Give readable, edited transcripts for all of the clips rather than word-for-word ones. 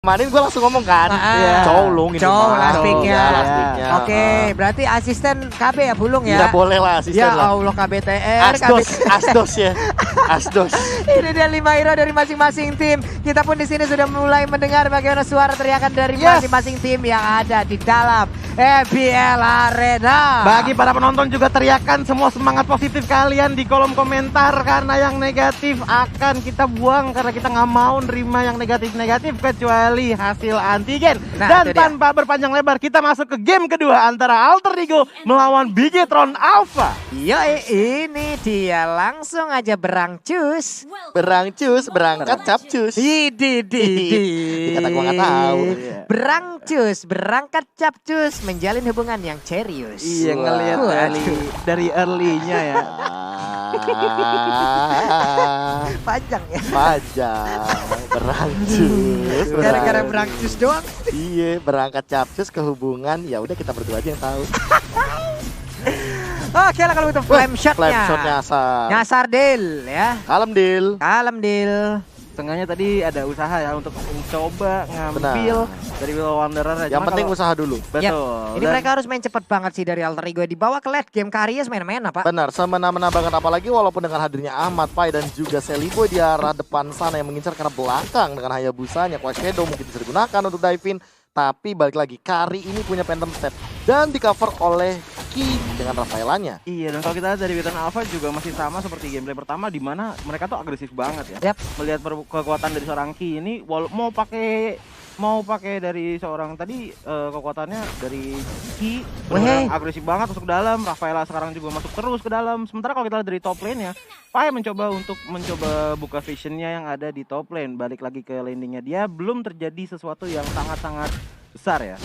Kemarin gue langsung ngomong kan, Colong ini last picknya. Oke, berarti asisten KB ya Bulung ya? Tidak boleh lah asisten ya lah. Allah KBTR. Asdos ya. Asdos. Ini dia 5 hero dari masing-masing tim. Kita pun di sini sudah mulai mendengar bagaimana suara teriakan dari masing-masing tim yang ada di dalam FPL Arena. Bagi para penonton juga teriakan semua semangat positif kalian di kolom komentar, karena yang negatif akan kita buang karena kita nggak mau nerima yang negatif-negatif kecuali hasil antigen. Dan tanpa berpanjang lebar kita masuk ke game kedua antara Alter Ego melawan Bigetron Alpha. Yo, ini dia langsung aja berangcus. Berangkat capcus. Dikata gua nggak tahu. Berangcus, berangkat capcus, menjalin hubungan yang serius. Iya, ngelihat dari early-nya ya. Panjang ya. Berangcus. Gara-gara berangcus doang. Iya, berangkat capcus ke hubungan. Ya udah kita berdua aja yang tahu. Oke lah kalau itu flame shotnya. Nyasar deal ya. Kalem deal. Tengahnya tadi ada usaha ya untuk mencoba ngambil dari Will Wanderer. Yang penting usaha dulu. Betul. Ini mereka harus main cepat banget sih dari Alter Ego. Dibawa ke late game Karies main-main apa? Benar, semena-mena banget, apalagi walaupun dengan hadirnya Ahmad, Pai dan juga Celiboy di arah depan sana yang mengincar karena belakang dengan Hayabusanya. Quash Shadow mungkin bisa digunakan untuk dive in. Tapi balik lagi, Kari ini punya Phantom Step dan di cover oleh Ki dengan Rafaelanya. Iya, dan kalau kita lihat dari Bigetron Alpha juga masih sama seperti gameplay pertama, di mana mereka tuh agresif banget ya. Melihat kekuatan dari seorang Ki ini, mau pakai dari seorang tadi kekuatannya dari Ki, agresif banget masuk ke dalam. Rafaela sekarang juga masuk terus ke dalam. Sementara kalau kita lihat dari top lane ya, Pai mencoba buka visionnya yang ada di top lane. Balik lagi ke landingnya, dia belum terjadi sesuatu yang sangat-sangat besar ya.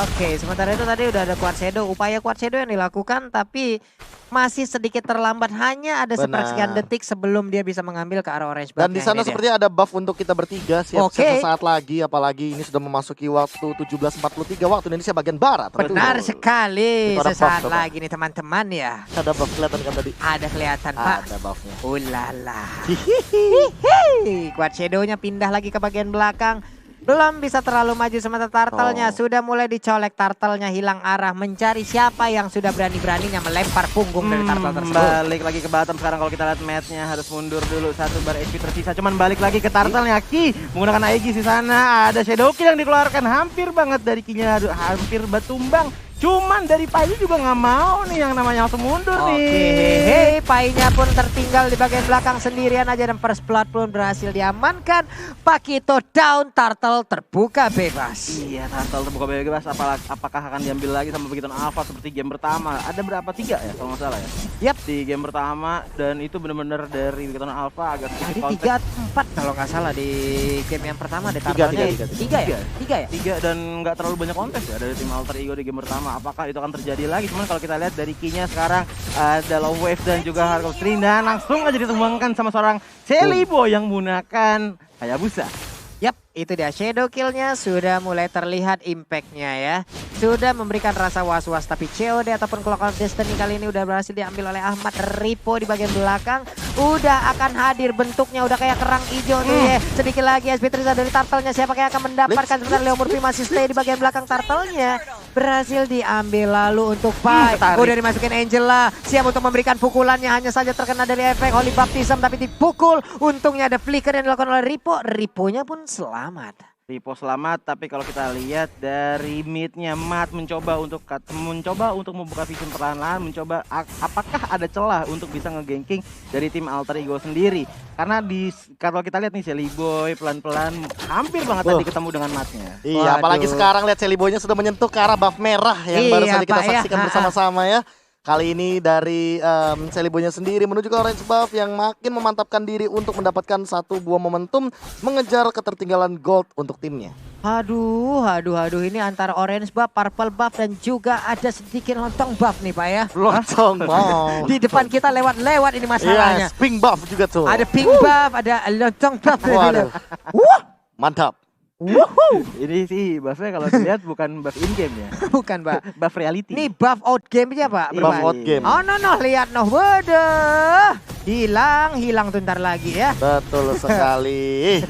Oke, sementara itu tadi udah ada Quad Shadow, upaya Quad Shadow yang dilakukan tapi masih sedikit terlambat, hanya ada sepersekian detik sebelum dia bisa mengambil ke arah orange. Dan di sana sepertinya ada buff untuk kita bertiga siap sesaat lagi, apalagi ini sudah memasuki waktu 17.43 waktu Indonesia bagian barat. Benar sekali, sesaat lagi nih teman-teman ya. Ada buff kelihatan kan tadi? Ada kelihatan Pak. Ada buffnya. Ulala. Quad Shadow-nya pindah lagi ke bagian belakang. Belum bisa terlalu maju, sementara turtle-nya sudah mulai dicolek. Turtle-nya hilang arah, mencari siapa yang sudah berani-beraninya melempar punggung dari turtle tersebut. Balik lagi ke bottom sekarang. Kalau kita lihat match-nya harus mundur dulu, 1 bar HP tersisa. Cuman balik lagi ke turtle-nya. Ki menggunakan Aegis di sana. Ada Shadow Kill yang dikeluarkan, hampir banget dari Ki-nya, hampir batumbang. Cuman dari Pai juga nggak mau nih yang namanya langsung mundur nih. Pai-nya pun tertinggal di bagian belakang sendirian aja, dan first blood pun berhasil diamankan. Pakito down, turtle terbuka bebas. Iya, turtle terbuka bebas. Apakah akan diambil lagi sama Bigetron Alpha seperti game pertama? Ada berapa? 3 ya kalau nggak salah ya? Di game pertama, dan itu benar-benar dari Bigetron Alpha agak sedikit 3-4 kalau nggak salah di game yang pertama. Di turtle-nya 3 ya? 3 dan nggak terlalu banyak kontes ya dari tim Alter Ego di game pertama. Apakah itu akan terjadi lagi? Cuman kalau kita lihat dari Ki-nya sekarang ada low wave dan juga hardcore string, dan langsung aja ditumbangkan sama seorang Celiboy yang menggunakan Hayabusa. Yap, itu dia shadow kill-nya sudah mulai terlihat impact-nya ya. Sudah memberikan rasa was-was, tapi COD ataupun Clock of Destiny kali ini udah berhasil diambil oleh Ahmad. Ripo di bagian belakang udah akan hadir, bentuknya udah kayak kerang hijau tuh ya. Sedikit lagi SP Triza dari turtle-nya, siapa yang akan mendapatkan? Sebentar Leo Murphy masih stay di bagian belakang. Turtle-nya berhasil diambil lalu untuk Pai. Udah dimasukin Angela, siap untuk memberikan pukulannya, hanya saja terkena dari efek Holy Baptism tapi dipukul. Untungnya ada flicker yang dilakukan oleh Ripo. Riponya pun selamat. Ripo selamat, tapi kalau kita lihat dari mid-nya, Matt mencoba untuk membuka vision perlahan-lahan, mencoba apakah ada celah untuk bisa nge-ganking dari tim Alter Ego sendiri. Karena kalau kita lihat nih Celiboy pelan-pelan hampir banget tadi ketemu dengan Matt-nya. Iya, apalagi sekarang lihat Celiboy-nya sudah menyentuh ke arah buff merah yang baru saja kita saksikan bersama-sama ya. Kali ini dari Celiboy-nya sendiri menuju ke orange buff yang makin memantapkan diri untuk mendapatkan satu buah momentum mengejar ketertinggalan gold untuk timnya. Aduh, ini antara orange buff, purple buff, dan juga ada sedikit lontong buff nih Pak ya. Lontong buff. Di depan kita lewat ini masalahnya. Yes, pink buff juga tuh. Ada pink buff, ada lontong buff. Waduh. Mantap. Woohoo! Ini sih buffnya kalau dilihat bukan buff in game ya. Bukan, Pak. Buff reality. Ini buff out game-nya, Pak. Buff out game. Oh, no, lihat noh. Waduh. Hilang tuh ntar lagi ya. Betul sekali.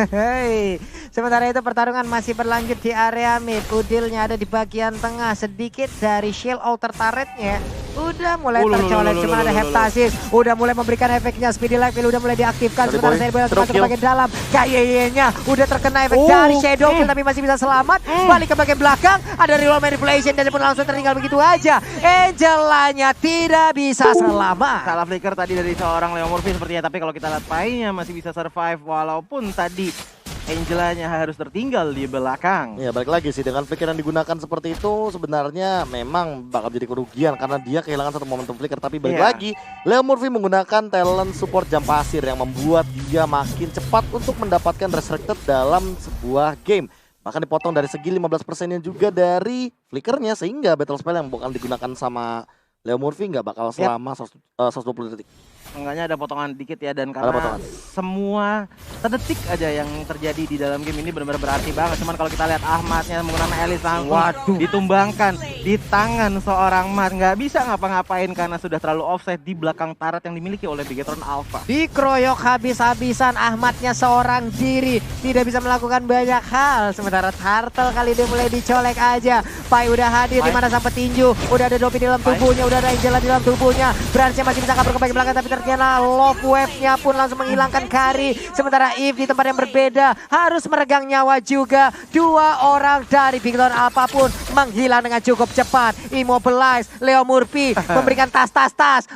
Hei. Sementara itu pertarungan masih berlanjut di area mid. Udilnya ada di bagian tengah. Sedikit dari shield outer turretnya udah mulai tercolek. Cuma ada Heptasis. Udah mulai memberikan efeknya. Speedy Light Wheel udah mulai diaktifkan. Sementara saya masuk ke bagian dalam. Kayaknya udah terkena efek dari Shadow Kill tapi masih bisa selamat. Balik ke bagian belakang. Ada reroll manipulation dan pun langsung tertinggal begitu aja. Angelanya tidak bisa selamat. Salah flicker tadi dari seorang Leo Murphy sepertinya. Tapi kalau kita lihat Pai-nya masih bisa survive. Walaupun tadi Angelanya harus tertinggal di belakang. Ya balik lagi sih dengan flicker yang digunakan seperti itu sebenarnya memang bakal jadi kerugian karena dia kehilangan satu momentum flicker. Tapi balik lagi Leo Murphy menggunakan talent support jam pasir yang membuat dia makin cepat untuk mendapatkan restricted dalam sebuah game. Bahkan dipotong dari segi 15%-nya juga dari flickernya sehingga battle spell yang bakal digunakan sama Leo Murphy nggak bakal selama 120 detik. Enggaknya ada potongan dikit ya dan karena semua sedetik aja yang terjadi di dalam game ini benar-benar berarti banget. Cuman kalau kita lihat Ahmadnya menggunakan Elis langsung ditumbangkan di tangan seorang Mat, nggak bisa ngapa-ngapain karena sudah terlalu offset di belakang turret yang dimiliki oleh Bigetron Alpha. Dikeroyok habis-habisan Ahmadnya seorang diri, tidak bisa melakukan banyak hal. Sementara Turtle kali ini mulai dicolek aja. Pai udah hadir di mana sang petinju, udah ada Dopi di dalam tubuhnya, udah ada Angela di dalam tubuhnya. Branch masih bisa kabur ke bagian belakang tapi terkena Love Wave-nya pun langsung menghilangkan Kari. Sementara Eve di tempat yang berbeda harus meregang nyawa juga. Dua orang dari Bigetron Alpha pun menghilang dengan cukup cepat. Immobilize, Leo Murphy memberikan tas.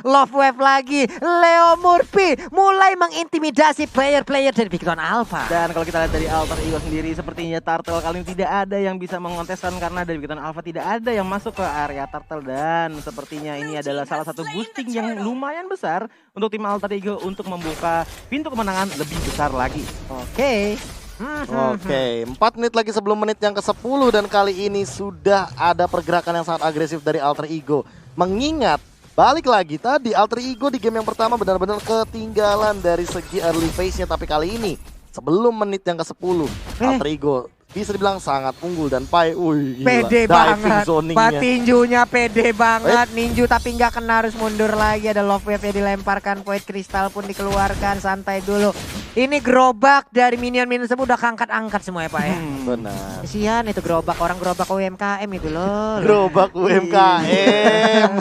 Love Wave lagi. Leo Murphy mulai mengintimidasi player-player dari Bigetron Alpha. Dan kalau kita lihat dari Alter Ego sendiri sepertinya Turtle kali ini tidak ada yang bisa mengonteskan karena dari Bigetron Alpha tidak ada yang masuk ke area Turtle. Dan sepertinya ini adalah salah satu boosting yang lumayan besar untuk tim Alter Ego untuk membuka pintu kemenangan lebih besar lagi. Oke, 4 menit lagi sebelum menit yang ke-10 dan kali ini sudah ada pergerakan yang sangat agresif dari Alter Ego. Mengingat balik lagi tadi Alter Ego di game yang pertama benar-benar ketinggalan dari segi early phase-nya, tapi kali ini sebelum menit yang ke-10 Alter Ego bisa dibilang sangat unggul dan Pai, pede banget, patinjunya pede banget, ninju tapi nggak kena harus mundur lagi, ada Love Wave yang dilemparkan, Void Crystal pun dikeluarkan, santai dulu. Ini gerobak dari minion-minion semua udah angkat-angkat semua ya Pak ya. Benar. Kesian itu gerobak, orang gerobak UMKM itu loh. Gerobak UMKM.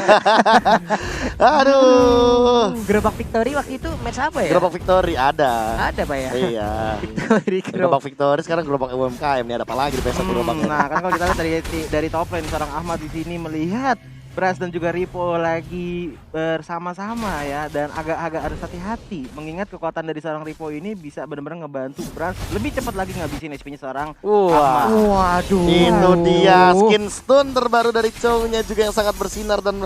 Aduh. Gerobak Victory waktu itu match apa ya? Gerobak Victory ada. Ada Pak ya? Iya. Victory Gerobak Victory sekarang gerobak UMKM. Ini ada apa lagi di PS gerobak? Nah, kan kalau kita lihat dari top lane seorang Ahmad di sini melihat Brass dan juga Ripo lagi bersama-sama ya, dan agak-agak harus hati-hati mengingat kekuatan dari seorang Ripo ini bisa benar-benar ngebantu Brass lebih cepat lagi ngabisin HP-nya seorang Ahmad. Waduh. Itu dia skin stun terbaru dari Chow-nya juga yang sangat bersinar dan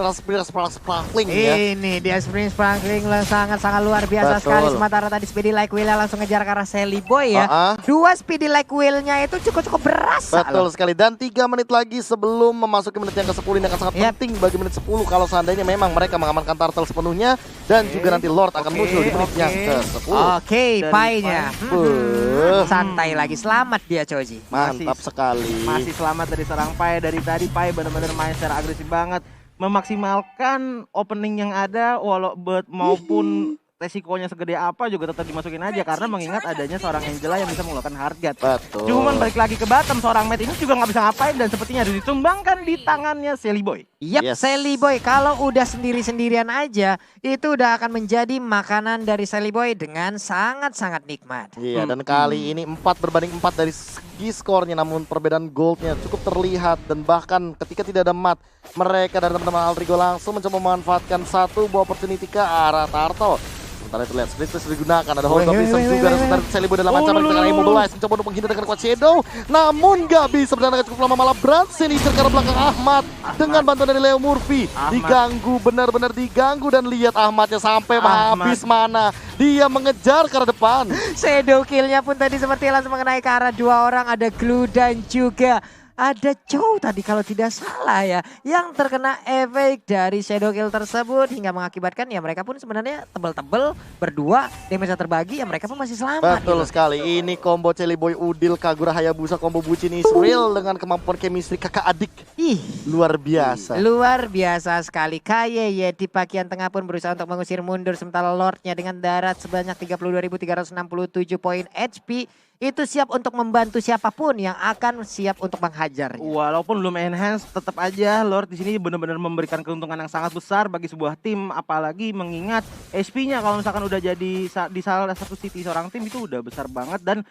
sparkling ya. Ini dia sparkling sangat-sangat luar biasa sekali. Sementara tadi Speedy Like Wheel langsung ngejar ke arah Sally Boy ya. Dua Speedy Like Wheel-nya itu cukup berasa. Betul sekali, dan 3 menit lagi sebelum memasuki menit yang ke-10 ini akan sangat penting bagi menit 10 kalau seandainya memang mereka mengamankan Turtle sepenuhnya dan juga nanti Lord akan muncul di menit yang ke-10. Oke, Pai-nya santai lagi, selamat dia Choji. Mantap sekali. Masih selamat dari seorang Pai. Dari tadi Pai benar-benar main secara agresif banget, memaksimalkan opening yang ada maupun resikonya segede apa juga tetap dimasukin aja karena mengingat adanya seorang Angela yang bisa mengeluarkan Heartguard. Betul. Cuman balik lagi ke bottom, seorang Matt ini juga nggak bisa ngapain dan sepertinya harus ditumbangkan di tangannya Sally Boy. Sally Boy kalau udah sendiri-sendirian aja itu udah akan menjadi makanan dari Sally Boy dengan sangat-sangat nikmat. Iya, dan kali ini 4 berbanding 4 dari segi skornya, namun perbedaan goldnya cukup terlihat dan bahkan ketika tidak ada mat, mereka dari teman-teman Alter Ego langsung mencoba memanfaatkan satu buah opportunity ke arah Turtle. Sementara itu lihat Split Twist digunakan, ada Hold of Wisdom juga, dan sementara Sally Boy dalam ancaman dengan Immobilize mencoba untuk menghindar dengan kuat Shadow, namun gak bisa bertahan cukup lama, malah Branson diincar ke belakang Ahmad dengan bantuan dari Leo Murphy. Diganggu, benar-benar diganggu, dan lihat Ahmadnya sampai habis mana, dia mengejar ke arah depan. Shadow kill-nya pun tadi seperti langsung mengenai ke arah dua orang, ada Glue dan juga ada Chow tadi kalau tidak salah ya, yang terkena efek dari Shadow Kill tersebut hingga mengakibatkan ya mereka pun sebenarnya tebel-tebel berdua, damage terbagi ya mereka pun masih selamat. Betul sekali, ini combo Sally Boy Udil Kagura Hayabusa, combo bucin Israel dengan kemampuan chemistry kakak adik. Luar biasa. Luar biasa sekali. Kaye di bagian tengah pun berusaha untuk mengusir mundur sementara Lordnya dengan darat sebanyak 32.367 poin HP itu siap untuk membantu siapapun yang akan siap untuk menghajarnya. Walaupun belum enhance, tetap aja Lord di sini benar-benar memberikan keuntungan yang sangat besar bagi sebuah tim, apalagi mengingat HP-nya kalau misalkan udah jadi di salah satu city seorang tim itu udah besar banget dan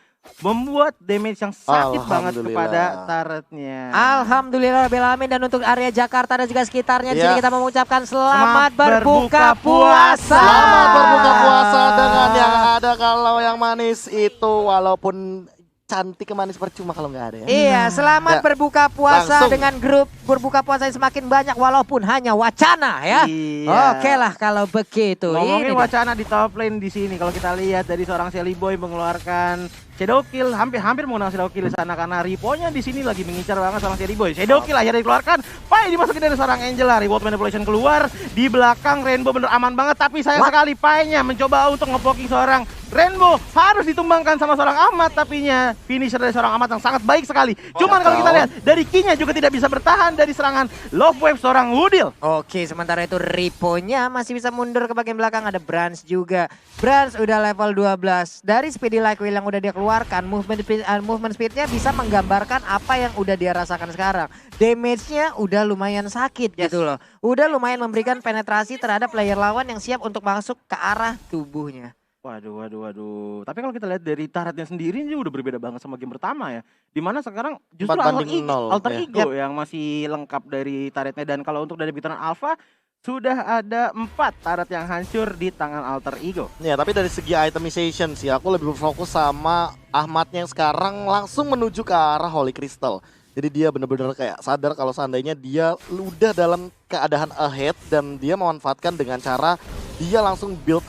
membuat damage yang sakit banget kepada turretnya. Alhamdulillah alamin. Dan untuk area Jakarta dan juga sekitarnya di sini kita mengucapkan selamat berbuka puasa. Selamat berbuka puasa dengan yang ada. Kalau yang manis itu walaupun cantik manis percuma kalau nggak ada ya. Iya, selamat berbuka puasa langsung dengan grup berbuka puasa yang semakin banyak walaupun hanya wacana ya. Iya. Oke lah kalau begitu. Ngomongin wacana di top lane di sini, kalau kita lihat dari seorang Shelly Boy mengeluarkan Shadow Kill, hampir menggunakan Shadow Kill di sana karena Ripo-nya di sini lagi mengincar banget sama Shelly Boy. Shadow Kill akhirnya dikeluarkan, Pai dimasukin dari seorang Angela, Reward Manipulation keluar, di belakang Rainbow bener aman banget tapi sayang sekali Pai-nya mencoba untuk ngepoking seorang Rainbow, harus ditumbangkan sama seorang Ahmad tapinya finisher dari seorang Ahmad yang sangat baik sekali. Cuman kalau kita lihat dari King-nya juga tidak bisa bertahan dari serangan Love Wave seorang Woodil. Oke, sementara itu Ripo-nya masih bisa mundur ke bagian belakang, ada Brans juga. Brans udah level 12 dari Speedy Like Will yang udah dia keluarkan, movement speed-nya bisa menggambarkan apa yang udah dia rasakan sekarang. Damage-nya udah lumayan sakit gitu loh. Udah lumayan memberikan penetrasi terhadap player lawan yang siap untuk masuk ke arah tubuhnya. Waduh. Tapi kalau kita lihat dari turretnya sendiri ini udah berbeda banget sama game pertama ya. Dimana sekarang justru Alter Ego yang masih lengkap dari turretnya. Dan kalau untuk dari bintang Alpha sudah ada 4 turret yang hancur di tangan Alter Ego. Ya, tapi dari segi itemization sih aku lebih berfokus sama Ahmadnya yang sekarang langsung menuju ke arah Holy Crystal. Jadi dia benar-benar kayak sadar kalau seandainya dia udah dalam keadaan ahead dan dia memanfaatkan dengan cara dia langsung build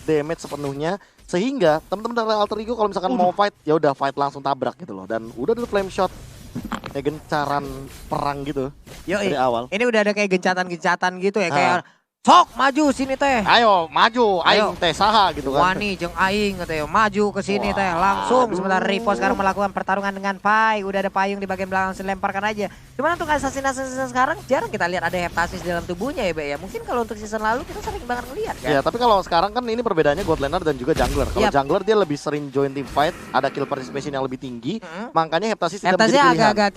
damage sepenuhnya sehingga teman-teman dari Alter Ego kalau misalkan mau fight ya udah fight langsung tabrak gitu loh. Dan udah ada flame shot kayak gencaran perang gitu. Dari awal. Ini udah ada kayak gencatan-gencatan gitu ya, kayak sok maju sini teh. Ayo maju, aing teh saha gitu kan. Wani jeung aing teh maju ke sini teh langsung. Sementara Ripo sekarang melakukan pertarungan dengan Pai. Udah ada payung di bagian belakang, lemparkan aja. Cuman untuk assassin sekarang jarang kita lihat ada heptasis dalam tubuhnya ya, Be ya. Mungkin kalau untuk season lalu kita sering banget ngeliat kan. Ya, tapi kalau sekarang kan ini perbedaannya God Laner dan juga jungler. Kalau jungler dia lebih sering join team fight, ada kill participation yang lebih tinggi. Makanya heptasis tidak menjadi pilihan. Agak-agak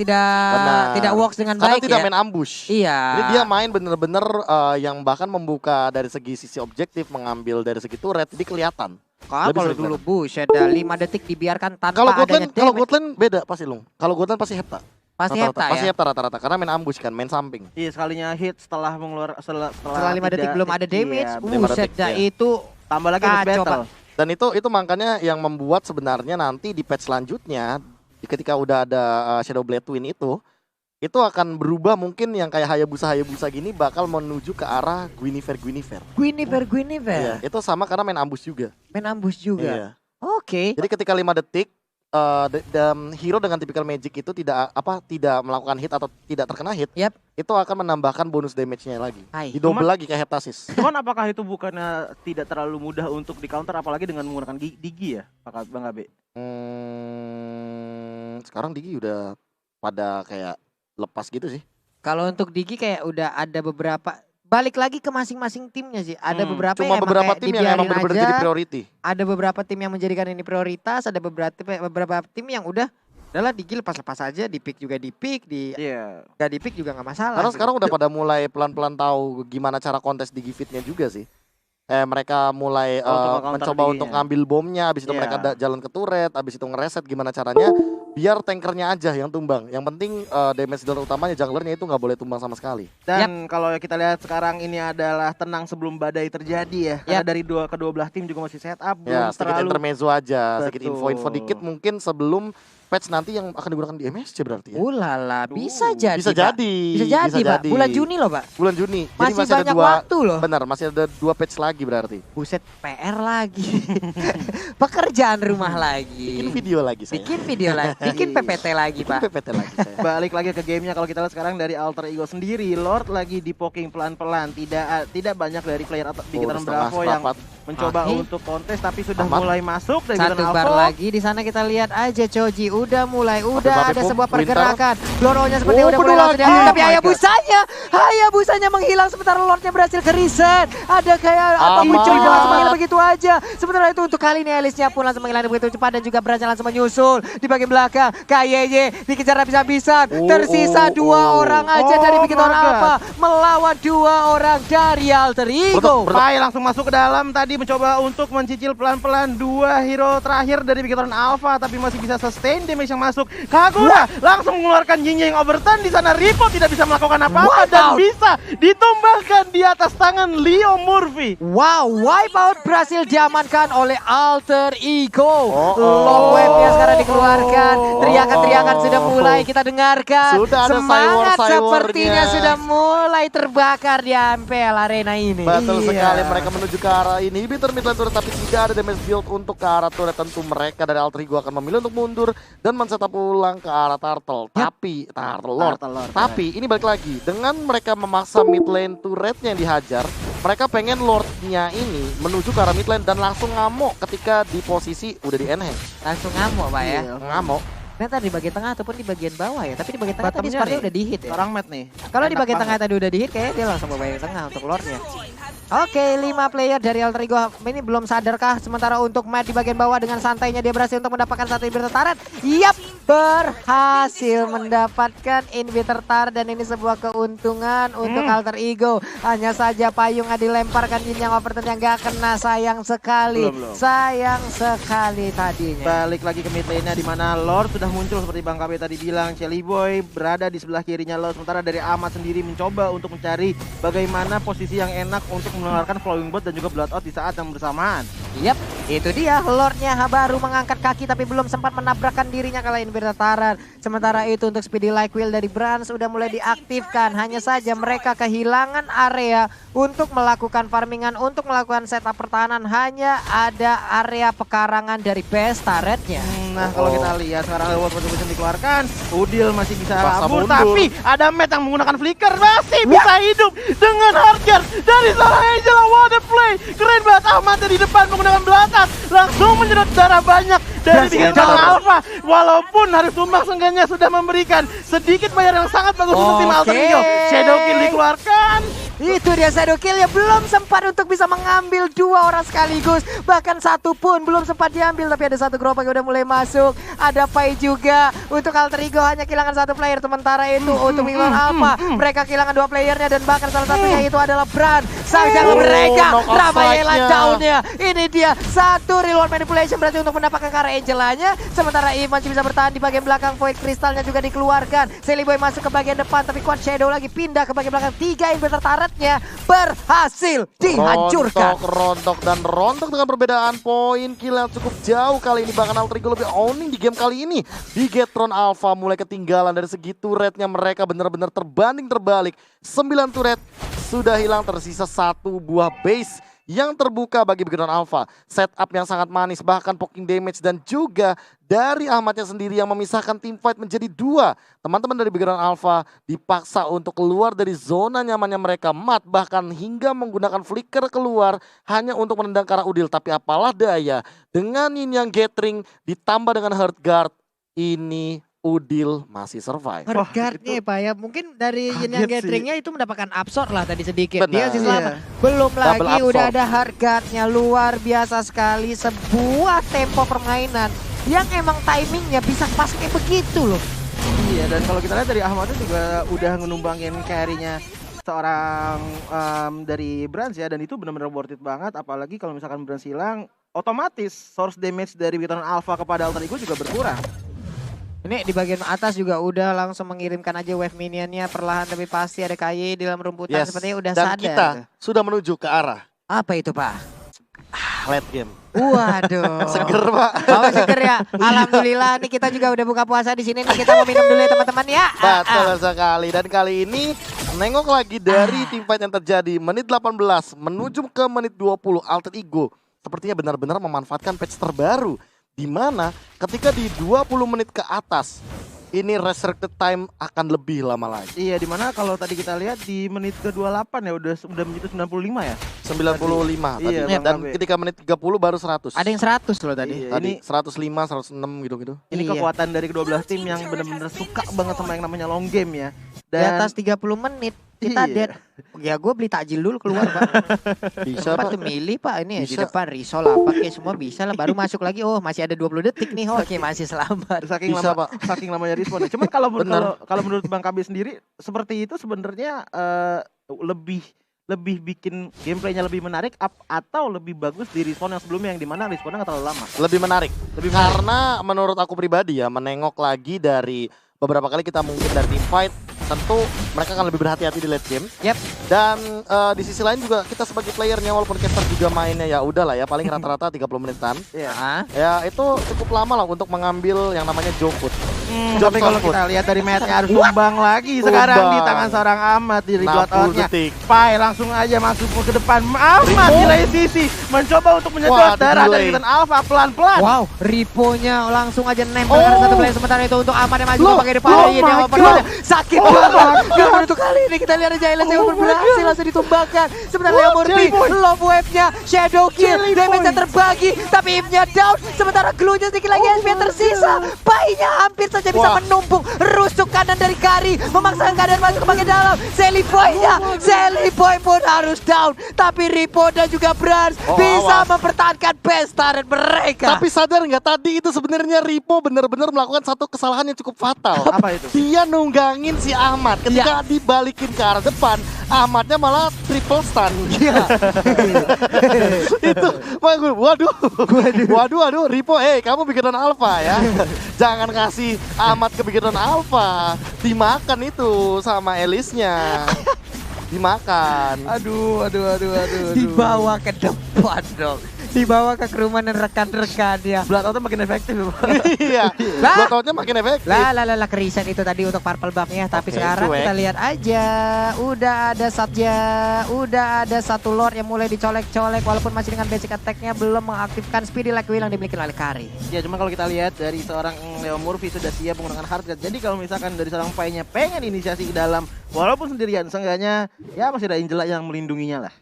tidak works dengan karena baik tidak ya. main ambush. Iya. Jadi dia main bener-bener yang bahkan membuka dari segi sisi objektif, mengambil dari segi turret, jadi kelihatan. Kalau dulu buset dah 5 detik dibiarkan tanpa adanya damage. Kalau Godland beda pasti Lung. Kalau Godland pasti hepta. Pasti hepta ya? Pasti hepta rata-rata karena main ambush kan, main samping. Iya, sekalinya hit setelah 5 detik belum ada damage. Buset dah itu tambah lagi battle. Dan itu makanya yang membuat sebenarnya nanti di patch selanjutnya ketika udah ada Shadow Blade Twin itu akan berubah, mungkin yang kayak Hayabusa gini bakal menuju ke arah Guinevere. Guinevere. Iya, itu sama karena main ambush juga. Iya. Oke. Jadi ketika 5 detik hero dengan tipikal magic itu tidak melakukan hit atau tidak terkena hit, itu akan menambahkan bonus damage-nya lagi. Didouble lagi kayak heptasis. Cuman apakah itu bukannya tidak terlalu mudah untuk di counter apalagi dengan menggunakan Digi ya, Bang Abe? Sekarang Digi udah pada kayak lepas gitu sih. Kalau untuk Digi kayak udah ada beberapa, balik lagi ke masing-masing timnya sih. Ada beberapa Cuma beberapa tim yang emang benar-benar jadi priority. Ada beberapa tim yang menjadikan ini prioritas, ada beberapa tim yang udah Digi lepas-lepas aja, di pick juga di pick, gak di pick juga gak masalah. Karena sekarang udah pada mulai pelan-pelan tahu gimana cara kontes Digi Fit-nya juga sih. Mereka mulai mencoba untuk ngambil bomnya, habis itu mereka jalan ke turret, habis itu ngereset gimana caranya biar tankernya aja yang tumbang. Yang penting damage dealer utamanya junglernya itu nggak boleh tumbang sama sekali. Dan kalau kita lihat sekarang ini adalah tenang sebelum badai terjadi ya. Karena dari kedua belah tim juga masih setup, belum sedikit terlalu intermezzo aja, sedikit info dikit mungkin sebelum patch nanti yang akan digunakan di MSC berarti ya. Ulala, bisa jadi. Bisa jadi, Pak. Bulan Juni loh, Pak. Bulan Juni. Masih Jadi banyak waktu loh. Benar, masih ada 2 patch lagi berarti. Buset, PR lagi. Pekerjaan rumah lagi. Bikin video lagi saya. Bikin PPT lagi, Pak. PPT lagi saya. Balik lagi ke gamenya, kalau kita lihat sekarang dari Alter Ego sendiri, Lord lagi di poking pelan-pelan. Tidak banyak dari player di Gitaran Bravo yang mencoba untuk kontes, tapi sudah mulai masuk dari Satu bar lagi di sana kita lihat aja Choji udah ada Babe sebuah Winter. pergerakan. Loronya seperti udah mulai penuh langsung lagi. diambil, tapi Oh my Hayabusanya menghilang sementara Lordnya berhasil ke reset. Ada kayak apa Aman. muncul langsung menghilangkan begitu aja. Sementara itu untuk kali ini Elisnya pun langsung menghilangkan begitu cepat dan juga Branch langsung menyusul di bagian belakang. KYY dikejar habis-habisan. Tersisa dua orang aja dari Big Hit Alpha melawan dua orang dari Alter Ego. Pai langsung masuk ke dalam tadi mencoba untuk mencicil pelan-pelan dua hero terakhir dari Big Hit Alpha tapi masih bisa sustain damage yang masuk. Kagura langsung mengeluarkan Yin Yang Overturn di sana. Ripo tidak bisa melakukan apa-apa dan bisa ditumbangkan di atas tangan Leo Murphy. Wow, Wipeout berhasil diamankan oleh Alter Ego. Long wave-nya sekarang dikeluarkan. Teriakan-teriakan sudah mulai kita dengarkan. Sudah ada Semangat cyber-cybernya. sepertinya sudah mulai terbakar di MPL Arena ini. Betul sekali, mereka menuju ke arah inhibitor mid lane turret tapi tidak ada damage build untuk ke arah turret. Tentu mereka dari Alter Ego akan memilih untuk mundur dan men-setup ulang ke arah Turtle. Tapi Lord. Tapi ini balik lagi, dengan mereka memaksa mid lane turretnya yang dihajar, mereka pengen Lordnya ini menuju ke arah mid lane dan langsung ngamuk ketika di posisi udah di enhance. Langsung ngamuk Pak ya. Ngamuk. Ternyata di bagian tengah ataupun di bagian bawah ya. Tapi di bagian tengah tadi Bottomnya sepertinya nih, udah di-hit ya. Sekarang Matt nih. Kalau di Enak bagian tengah banget. tadi udah di-hit kayaknya dia langsung ke bagian tengah untuk Lordnya. Oke, 5 player dari Alter Ego ini belum sadarkah? Sementara untuk Matt di bagian bawah dengan santainya dia berhasil untuk mendapatkan satu inhibitor turret. Yap, berhasil mendapatkan inhibitor turret dan ini sebuah keuntungan untuk Alter Ego. Hanya saja payungnya dilemparkan Yin Yang Overturn yang gak kena, sayang sekali. Belum. Sayang sekali tadinya. Balik lagi ke mid lane-nya di mana Lord sudah muncul seperti Bang KB tadi bilang. Shelly Boy berada di sebelah kirinya Lord, sementara dari Ahmad sendiri mencoba untuk mencari bagaimana posisi yang enak untuk mengeluarkan Flowing Bolt dan juga Blood Out di saat yang bersamaan. Yap, itu dia Lordnya baru mengangkat kaki tapi belum sempat menabrakkan dirinya kala inhibitor turret. Sementara itu untuk Speedy Like Will dari Branch sudah mulai diaktifkan. Hanya saja mereka kehilangan area untuk melakukan farmingan, untuk melakukan setup pertahanan. Hanya ada area pekarangan dari base turretnya. Nah kalau kita lihat sekarang World Contribution dikeluarkan, Udil masih bisa Paksa kabur, mundur. tapi ada Matt yang menggunakan flicker masih bisa hidup dengan hardcore dari seorang Angela. What a play, keren banget. Ahmad di depan menggunakan belakang langsung menyedot darah banyak dari Big Hit Alpha. Walaupun harus tumbang seenggaknya sudah memberikan sedikit bayar yang sangat bagus untuk tim Alter Ego. Shadow Kill dikeluarkan. Itu dia Shadow Kill ya, belum sempat untuk bisa mengambil dua orang sekaligus. Bahkan satu pun belum sempat diambil, tapi ada satu gerobak yang udah mulai masuk. Ada Pai juga untuk Alter Ego hanya kehilangan satu player. Sementara itu untuk Big Hit Alpha mereka kehilangan dua playernya dan bahkan salah satunya itu adalah Bran. Sayang mereka Ramayela down-nya. Ini dia satu reward manipulation berarti untuk mendapatkan ke arah Angelanya. Sementara Eve masih bisa bertahan di bagian belakang. Void Crystalnya juga dikeluarkan. Shelly Boy masuk ke bagian depan tapi Quad Shadow lagi pindah ke bagian belakang. 3 inhibitor turretnya berhasil dihancurkan. Rontok dengan perbedaan poin kill yang cukup jauh kali ini. Bahkan Alter Ego lebih owning di game kali ini. Di Gatron Alpha mulai ketinggalan dari segi turretnya, mereka benar-benar terbanding terbalik. 9 turret sudah hilang, tersisa satu buah base yang terbuka bagi Big Hit Alpha. Setup yang sangat manis, bahkan poking damage dan juga dari Ahmadnya sendiri yang memisahkan tim fight menjadi 2. Teman-teman dari Big Hit Alpha dipaksa untuk keluar dari zona nyamannya mereka. Matt bahkan hingga menggunakan flicker keluar hanya untuk menendang ke arah Udil. Tapi apalah daya, dengan Yin Yang Gathering ditambah dengan Heart Guard, ini Udil masih survive. Hardguard-nya Pak ya, mungkin dari Yin Yang Gathering-nya itu mendapatkan absorb lah tadi sedikit. Benar. Dia sih selamat. Belum Double lagi absorb. udah ada Hardguard-nya, luar biasa sekali. Sebuah tempo permainan yang emang timingnya bisa pas kayak begitu loh. Iya, dan kalau kita lihat dari Ahmad itu juga udah ngenumbangin carry-nya seorang dari Branch ya, dan itu benar-benar worth it banget. Apalagi kalau misalkan Branch hilang, otomatis source damage dari Big Hit Alpha kepada Alter Ego juga berkurang. Ini di bagian atas juga udah langsung mengirimkan aja wave minionnya perlahan tapi pasti ada KY di dalam rumputan sepertinya udah dan sadar. kita sudah menuju ke arah Apa itu Pak? late game. Waduh. Seger Pak. Oh seger ya. Alhamdulillah nih kita juga udah buka puasa di sini nih, kita mau minum dulu ya teman-teman ya. Betul sekali. Dan kali ini nengok lagi dari team fight yang terjadi menit 18 menuju ke menit 20, Alter Ego sepertinya benar-benar memanfaatkan patch terbaru. Di mana ketika di 20 menit ke atas ini restricted time akan lebih lama lagi. Iya, dimana kalau tadi kita lihat di menit ke-28 ya udah menit 95 ya. 95 tadi. Iya, Dan ketika menit 30 baru 100. Ada yang 100 loh tadi. Iya, Tadi ini 105, 106 gitu-gitu. Ini Iya. kekuatan dari kedua belah tim yang benar-benar suka banget sama yang namanya long game ya. Di atas 30 menit kita Iya. dead. Ya gue beli takjil dulu keluar Pak. Bisa Sempat Pak. tuh milih Pak ini ya, di Bisa. depan risol apa kayak semua bisa lah. Baru masuk lagi, oh masih ada 20 detik nih. Oke masih selamat. Saking Bisa, lama, Pak. saking lamanya respon. Cuman kalau Benar. kalau menurut Bang Kabi sendiri seperti itu sebenarnya lebih bikin gameplaynya lebih menarik atau lebih bagus di respon yang sebelumnya yang dimana responnya nggak terlalu lama. Lebih menarik. Lebih menarik. Karena menurut aku pribadi ya, menengok lagi dari beberapa kali kita mungkin dari team fight, tentu mereka akan lebih berhati-hati di late game. Yep. Dan di sisi lain juga kita sebagai playernya walaupun caster juga mainnya ya udahlah ya paling rata-rata 30 menitan. Iya. Ah, Ya itu cukup lama lah untuk mengambil yang namanya Jokut. Tapi kalau kita lihat dari match-nya harus tumbang lagi sekarang Tumbang. di tangan seorang Ahmad di regot 60 outnya. detik. Pai langsung aja masuk ke depan. Ahmad Ripo. di lain sisi mencoba untuk menyedot Wah, darah dari delay. Titan Alpha pelan-pelan. wow, Ripo-nya langsung aja nempel Oh. karena satu play sementara itu untuk Ahmad yang maju Loh, pakai depan oh ini my dia God. operasinya sakit Oh banget. my Gak untuk kali ini kita lihat aja Elis yang Oh my berhasil God. langsung ditumbangkan. Sementara Oh, Leo Murphy, Jelly Boy. love wave-nya, shadow kill, Jelly damage-nya Boy. terbagi, tapi Eve-nya down. Sementara glue-nya sedikit lagi SP yang tersisa. Pai-nya hampir saja bisa Wah. menumpuk. Rusuk kanan dari Kari, memaksakan keadaan masuk ke bagian dalam. Sally Boy-nya, Sally Boy pun harus down. Tapi Ripo dan juga Brans Oh, bisa awas. mempertahankan best turret mereka. Tapi sadar nggak tadi itu sebenarnya Ripo benar-benar melakukan satu kesalahan yang cukup fatal. Apa itu? Dia nunggangin si Ahmad. Ketika dibalikin ke arah depan, Ahmadnya malah triple stun. Iya. Itu, waduh, Ripo, kamu bikinan alpha ya. Jangan kasih Ahmad ke bikinan alpha. Dimakan itu sama Elisnya. Dimakan. Aduh. Dibawa ke depan dong. Dibawa ke kerumunan rekan-rekannya. Blood out makin efektif. Iya. Lah. Blackout-nya makin efektif. Lah keriset itu tadi untuk purple buff-nya. Tapi Oke, sekarang cuek. kita lihat aja. Udah ada satu lord yang mulai dicolek-colek. Walaupun masih dengan basic attack-nya belum mengaktifkan speedy like wheel yang dimiliki oleh Kari. Ya cuma kalau kita lihat dari seorang Leo Murphy sudah siap menggunakan hard guard. Jadi kalau misalkan dari seorang Pai-nya pengen inisiasi ke dalam walaupun sendirian, seenggaknya ya masih ada Angela yang melindunginya lah.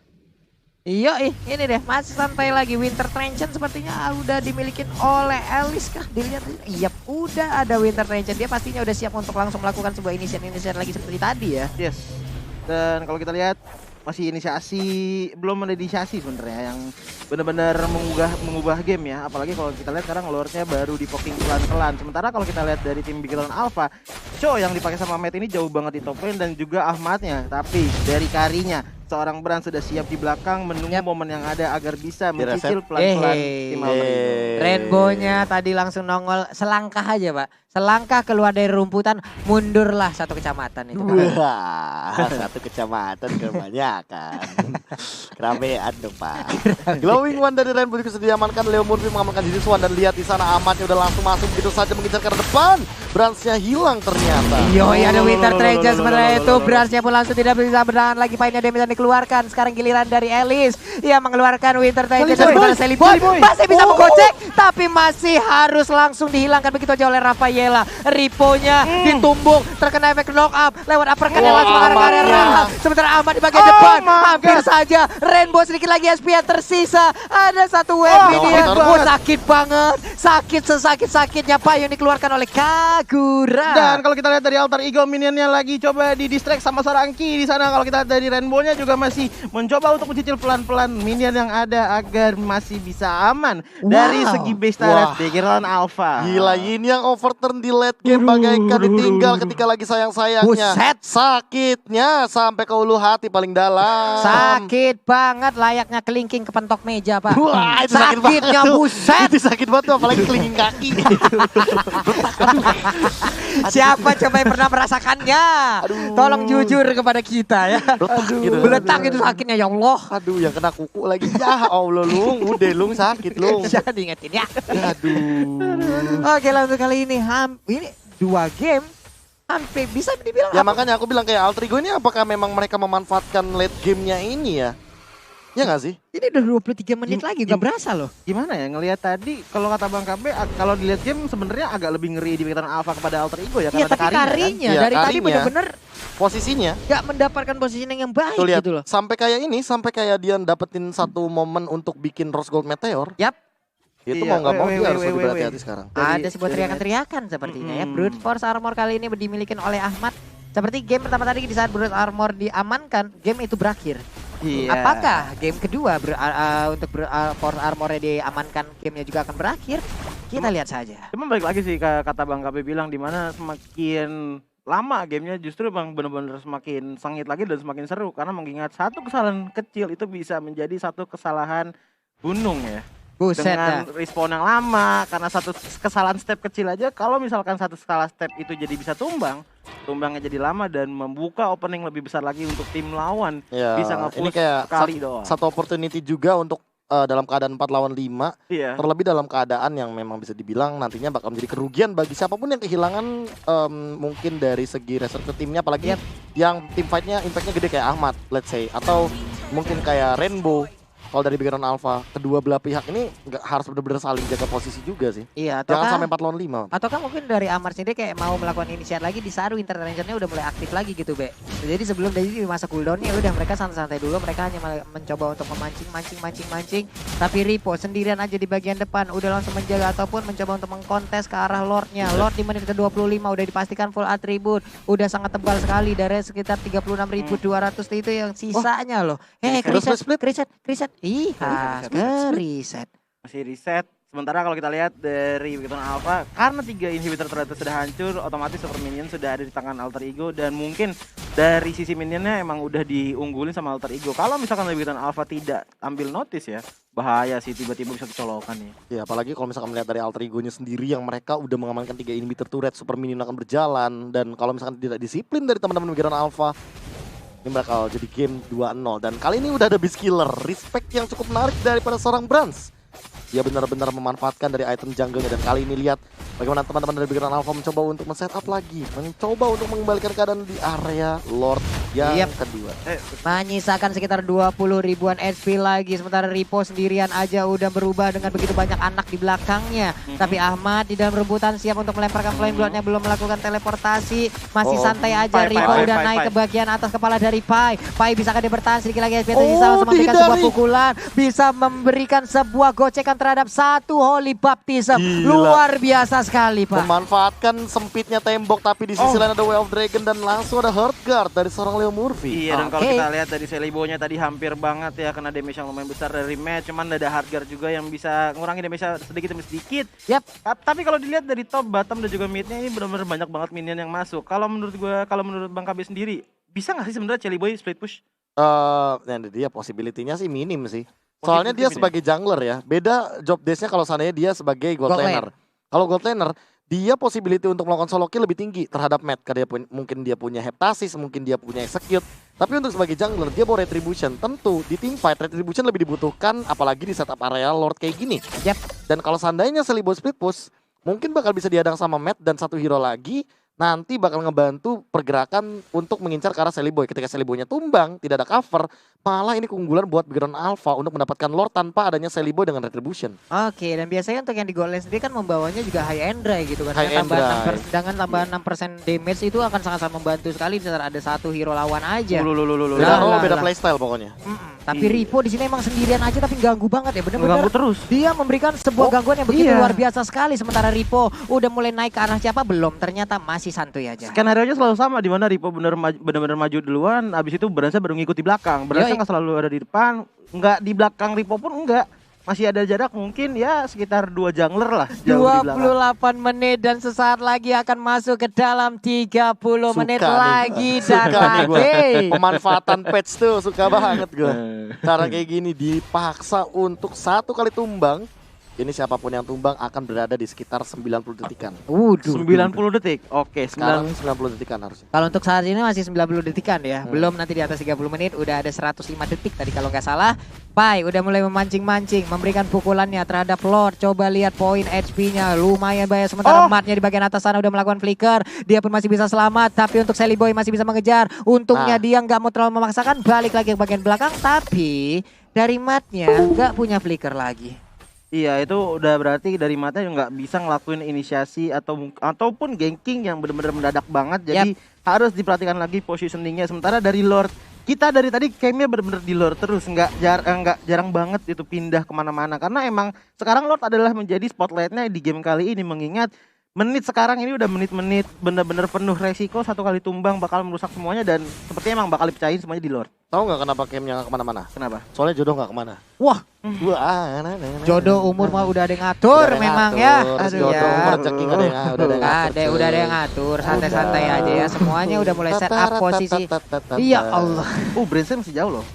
Iya, ini deh masih santai lagi. Winter Trenchant sepertinya udah dimiliki oleh Elis kah? Dilihat, iya udah ada Winter Trenchant. Dia pastinya udah siap untuk langsung melakukan sebuah inisiasi lagi seperti tadi ya. Yes. Dan kalau kita lihat masih belum ada inisiasi sebenarnya yang benar-benar mengubah game ya. Apalagi kalau kita lihat sekarang lordnya baru di poking pelan-pelan. Sementara kalau kita lihat dari tim Bikilan Alpha, show yang dipakai sama Matt ini jauh banget di top lane dan juga Ahmadnya. Tapi dari Karinya, seorang Bran sudah siap di belakang menunggu momen yang ada agar bisa mencicil pelan-pelan tim Alpha. Rainbow-nya tadi langsung nongol selangkah aja Pak. Selangkah keluar dari rumputan, mundurlah 1 kecamatan itu. Wah, 1 kecamatan kebanyakan. Keramean dong Pak. Glowing One dari Rainbow juga sudah diamankan. Leo Murphy mengamankan diri Swan dan lihat di sana Ahmadnya udah langsung masuk begitu saja mengincar ke depan. Bransnya hilang ternyata. Yoi, ada Winter Trenchant sementara itu Bransnya pun langsung tidak bisa bertahan lagi. Painnya damage yang dikeluarkan. Sekarang giliran dari Elis. Ia mengeluarkan Winter Trenchant dari Sally Boy. Masih bisa menggocek, tapi masih harus langsung dihilangkan begitu aja oleh Rafaela. Ripo-nya ditumbuk, terkena efek knock up lewat uppercut yang langsung mengarah ke area Rahel. Sementara Ahmad di bagian depan, hampir saja Rainbow sedikit lagi SP yang tersisa. Ada satu wave minion. Sakit banget, sakit sesakit-sakitnya Pak yang dikeluarkan oleh Kagura. Dan kalau kita lihat dari Alter Ego minionnya lagi coba di distract sama Sarangki di sana. Kalau kita lihat dari Rainbow-nya juga masih mencoba untuk mencicil pelan-pelan minion yang ada agar masih bisa aman dari segi base turret Bikilan Alpha. Gila, ini yang overturn di late game bagaikan ditinggal ketika lagi sayang-sayangnya. Buset. Sakitnya sampai ke ulu hati paling dalam. Sakit banget, layaknya kelingking kepentok meja Pak. Wah, itu sakit Sakitnya banget. buset. Itu sakit banget tuh, apalagi kelingking kaki. Siapa coba yang pernah merasakannya? Tolong jujur kepada kita ya. Gitu. Beletak itu sakitnya ya Allah. Aduh, yang kena kuku lagi. Ya Allah Lung, udah Lung sakit Lung. Jangan diingetin ya. Aduh. Oke, langsung kali ini ini 2 game hampir bisa dibilang Ya makanya aku bilang kayak Alter Ego ini apakah memang mereka memanfaatkan late gamenya ini ya? Ya nggak sih? Ini udah 23 menit lagi, gak berasa loh. Gimana ya ngelihat tadi kalau kata Bang KB kalau dilihat game sebenarnya agak lebih ngeri di Veteran Alpha kepada Alter Ego ya Iya, karena tapi karinya kan? dari Iya, tadi karinya. bener-bener Posisinya gak mendapatkan positioning yang baik tuh lihat gitu loh. sampai kayak dia dapetin satu momen untuk bikin Rose Gold Meteor. Yap. Itu Iya, mau nggak mau weh, dia weh, harus weh, lebih weh, berhati-hati sekarang. Ada sebuah teriakan-teriakan sepertinya ya. Brute Force Armor kali ini dimiliki oleh Ahmad. Seperti game pertama tadi di saat Brute Armor diamankan, game itu berakhir. Iya. Apakah game kedua untuk Force Armornya diamankan, gamenya juga akan berakhir? Kita lihat saja. Cuma balik lagi sih ke kata Bang KB bilang di mana semakin lama gamenya justru Bang benar-benar semakin sengit lagi dan semakin seru karena mengingat satu kesalahan kecil itu bisa menjadi satu kesalahan gunung ya. Buset Dengan dah. respon yang lama karena satu kesalahan step kecil aja kalau misalkan satu salah step itu jadi bisa tumbangnya jadi lama dan membuka opening lebih besar lagi untuk tim lawan Ya, bisa ini nge-push kayak sekali doang. satu opportunity juga untuk dalam keadaan 4 lawan 5. Iya. Terlebih dalam keadaan yang memang bisa dibilang nantinya bakal menjadi kerugian bagi siapapun yang kehilangan mungkin dari segi reserve timnya, apalagi yang tim fightnya impactnya gede kayak Ahmad let's say, atau mungkin kayak Rainbow. Kalau dari background Alpha, kedua belah pihak ini nggak harus benar-benar saling jaga posisi juga sih. Iya, Jangan sampai 4 lawan 5. Ataukah mungkin dari Amar sendiri kayak mau melakukan inisiat lagi di saat Winter Ranger-nya udah mulai aktif lagi gitu, Be. Jadi sebelum dari masa cooldown-nya udah mereka santai-santai dulu, mereka hanya mencoba untuk memancing. Tapi Ripo sendirian aja di bagian depan, udah langsung menjaga ataupun mencoba untuk mengkontes ke arah Lord-nya. Lord di menit ke-25 udah dipastikan full atribut, udah sangat tebal sekali dari sekitar 36.200 itu yang sisanya loh. Kriset. Iya, riset. Masih reset. Sementara kalau kita lihat dari Veteran Alpha, karena 3 inhibitor ternyata sudah hancur, otomatis Super Minion sudah ada di tangan Alter Ego dan mungkin dari sisi minionnya emang udah diunggulin sama Alter Ego. Kalau misalkan dari Veteran Alpha tidak ambil notice ya, bahaya sih tiba-tiba bisa kecolokan nih. Ya apalagi kalau misalkan melihat dari Alter Ego-nya sendiri yang mereka udah mengamankan 3 inhibitor turret, Super Minion akan berjalan, dan kalau misalkan tidak disiplin dari teman-teman Veteran Alpha, ini bakal jadi game 2-0. Dan kali ini udah ada Beast Killer, respect yang cukup menarik daripada seorang Brans. Dia benar-benar memanfaatkan dari item jungle-nya, dan kali ini lihat bagaimana teman-teman dari Background Alpha mencoba untuk men-setup lagi, mencoba untuk mengembalikan keadaan di area Lord yang kedua. Menyisakan sekitar 20 ribuan HP lagi, sementara Ripo sendirian aja udah berubah dengan begitu banyak anak di belakangnya. Tapi Ahmad di dalam rebutan siap untuk melemparkan Flame Blood-nya, belum melakukan teleportasi, masih santai aja. Ripo udah naik ke bagian atas kepala dari Pai. Pai bisakah dia bertahan sedikit lagi? SP bisa langsung memberikan sebuah pukulan, bisa memberikan sebuah gocekan terhadap satu Holy Baptism. Gila. Luar biasa sekali, Pak. Memanfaatkan sempitnya tembok, tapi di sisi lain ada Way of Dragon dan langsung ada Heart Guard dari seorang Leo Murphy. Iya, dan kalau kita lihat dari Celibo-nya tadi hampir banget ya kena damage yang lumayan besar dari match, cuman ada Heart Guard juga yang bisa ngurangi damage sedikit demi sedikit. Yap. Tapi kalau dilihat dari top, bottom dan juga mid-nya ini benar-benar banyak banget minion yang masuk. Kalau menurut Bang KB sendiri, bisa nggak sih sebenarnya Celiboy split push? Dia possibility-nya sih minim sih. Soalnya dia sebagai jungler ya, beda job desk-nya kalau seandainya dia sebagai gold laner. Kalau gold laner, dia possibility untuk melakukan solo kill lebih tinggi terhadap Matt. Mungkin dia punya Heptasis, mungkin dia punya Execute. Tapi untuk sebagai jungler, dia bawa Retribution. Tentu di team fight, Retribution lebih dibutuhkan, apalagi di setup area Lord kayak gini. Dan kalau seandainya Celibo split push, mungkin bakal bisa dihadang sama Matt dan satu hero lagi. Nanti bakal ngebantu pergerakan untuk mengincar ke arah Celiboy. Ketika Celiboy-nya tumbang, tidak ada cover, malah ini keunggulan buat Background Alpha untuk mendapatkan Lord tanpa adanya Celiboy dengan Retribution. Oke, dan biasanya untuk yang di Gold Lane sendiri kan membawanya juga high and dry gitu kan. High and dry. Dengan tambahan 6% damage itu akan sangat-sangat membantu sekali saat ada satu hero lawan aja. Beda playstyle pokoknya. Tapi Ripo di sini emang sendirian aja tapi ganggu banget ya, bener-bener. Ganggu terus. Dia memberikan sebuah gangguan yang begitu luar biasa sekali. Sementara Ripo udah mulai naik ke arah siapa belum, ternyata masih santuy aja. Skenario-nya selalu sama, di mana Ripo benar-benar maju duluan, abis itu Bransnya baru ngikuti belakang. Bransnya nggak selalu ada di depan, nggak di belakang Ripo pun enggak. Masih ada jarak mungkin ya sekitar 2 jungler lah. 28 menit dan sesaat lagi akan masuk ke dalam 30 menit lagi. Dan pemanfaatan patch tuh suka banget gue. Cara kayak gini dipaksa untuk 1 kali tumbang. Ini siapapun yang tumbang akan berada di sekitar 90 detikan. 90 detik. Oke, sekarang 90 detikan harusnya. Kalau untuk saat ini masih 90 detikan ya. Belum nanti di atas 30 menit udah ada 105 detik tadi kalau nggak salah. Pai udah mulai memancing-mancing, memberikan pukulannya terhadap Lord. Coba lihat poin HP-nya lumayan banyak. Sementara Matnya di bagian atas sana udah melakukan flicker. Dia pun masih bisa selamat, tapi untuk Celiboy masih bisa mengejar. Untungnya dia nggak mau terlalu memaksakan, balik lagi ke bagian belakang. Tapi dari matnya nggak punya flicker lagi. Iya, itu udah berarti dari mata nggak bisa ngelakuin inisiasi ataupun ganking yang benar-benar mendadak banget. Jadi harus diperhatikan lagi positioningnya. Sementara dari Lord, kita dari tadi kayaknya benar-benar di Lord terus, nggak jarang banget itu pindah kemana-mana. Karena emang sekarang Lord adalah menjadi spotlightnya di game kali ini, mengingat menit sekarang ini udah menit-menit bener-bener penuh resiko, satu kali tumbang bakal merusak semuanya dan sepertinya emang bakal dipecahin semuanya di Lord. Tahu nggak kenapa gamenya nggak kemana-mana? Kenapa? Soalnya jodoh nggak kemana. Wah, jodoh umur mah udah ada yang ngatur memang ya. Aduh, jodoh umur rezeki nggak ada yang ngatur. Udah ada yang ngatur, santai-santai aja ya. Semuanya udah mulai set up posisi. Iya Allah. Brainstorm masih jauh loh.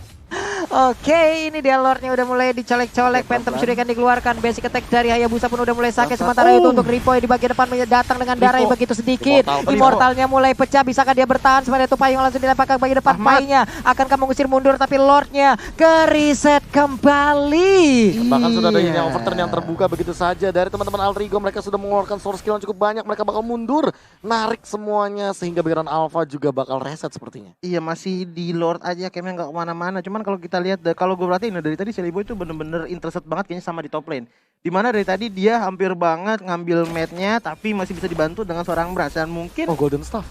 Oke, ini dia Lordnya udah mulai dicolek-colek. Phantom Shuriken dikeluarkan. Basic attack dari Hayabusa pun udah mulai sakit. Sementara itu untuk Ripoy di bagian depan datang dengan darah yang begitu sedikit. Immortalnya mulai pecah. Bisakah dia bertahan? Sementara itu Payung langsung dilemparkan ke bagian depan. Paynya akankah mengusir mundur, tapi Lordnya ke reset kembali. Bahkan sudah ada yang overturn yang terbuka begitu saja dari teman-teman Alter Ego. Mereka sudah mengeluarkan source skill yang cukup banyak. Mereka bakal mundur, narik semuanya sehingga bagian Alpha juga bakal reset sepertinya. Iya, masih di Lord aja kayaknya nggak kemana-mana. Cuman kalau kita lihat, kalau gue perhatiin dari tadi Celiboy itu bener-bener interested banget kayaknya sama di top lane. Dimana dari tadi dia hampir banget ngambil match-nya, tapi masih bisa dibantu dengan seorang Brans dan mungkin Golden Staff.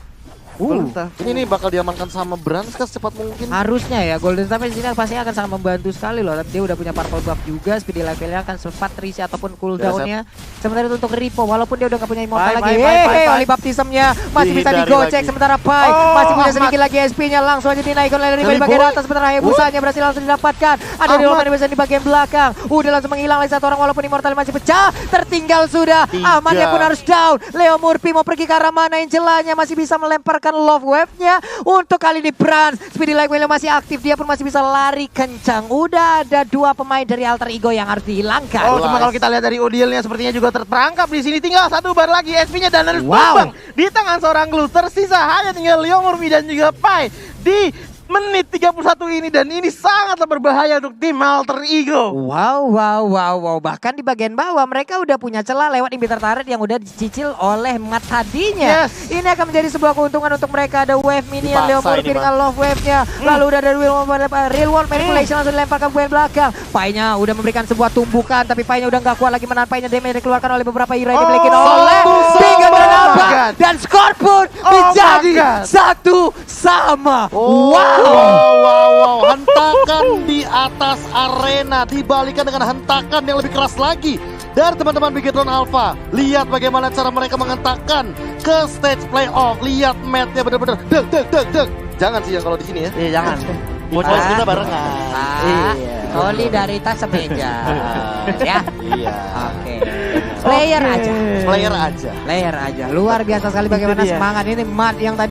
Ini bakal diamankan sama Brans kan secepat mungkin. Harusnya ya, Golden Staff di sini pasti akan sangat membantu sekali loh. Dia udah punya purple buff juga, speedy levelnya akan sempat reset ataupun cooldownnya. Sementara itu untuk Ripo, walaupun dia udah gak punya immortal lagi. Holy baptismnya masih bisa digocek. Sementara Pai masih punya sedikit lagi SP-nya, langsung aja dinaikkan oleh Ripo di bagian atas. Sementara Hayabusanya berhasil langsung didapatkan. Ada di Roman di bagian belakang. Udah langsung menghilang lagi satu orang walaupun immortal masih pecah. Tertinggal sudah. Ahmadnya pun harus down. Leo Murphy mau pergi ke arah mana? Angelanya masih bisa melemparkan love wave-nya untuk kali ini Brans. Speedy Light Wheel masih aktif, dia pun masih bisa lari kencang. Udah ada dua pemain dari Alter Ego yang harus dihilangkan. Cuma kalau kita lihat dari Udilnya sepertinya juga terperangkap di sini. Tinggal satu bar lagi SP-nya dan harus tumbang di tangan seorang Glue. Tersisa hanya tinggal Leo Murphy dan juga Pai di menit 31 ini, dan ini sangatlah berbahaya untuk tim Alter Ego. Wow. Bahkan di bagian bawah mereka udah punya celah lewat inhibitor turret yang udah dicicil oleh Mat tadinya. Ini akan menjadi sebuah keuntungan untuk mereka. Ada wave minion Leo Murphy dengan love wave-nya. Lalu udah ada real world manipulation langsung dilempar ke bagian belakang. Pai-nya udah memberikan sebuah tumbukan, tapi Pai-nya udah gak kuat lagi menahan Pai-nya. Damage dikeluarkan oleh beberapa hero yang dimiliki oleh Tiga Granada dan Skor pun menjadi satu sama. Wow, hentakan di atas arena dibalikan dengan hentakan yang lebih keras lagi dari teman-teman Bigetron Alpha. Lihat bagaimana cara mereka mengentakkan ke stage playoff. Lihat matnya bener-bener deg. Jangan sih yang kalau di sini ya. Iya, jangan. Bocor kita barengan. Oli dari tas semeja. Ya. Iya. Oke. Player aja. Player aja. Luar biasa sekali bagaimana semangat ini Mat yang tadi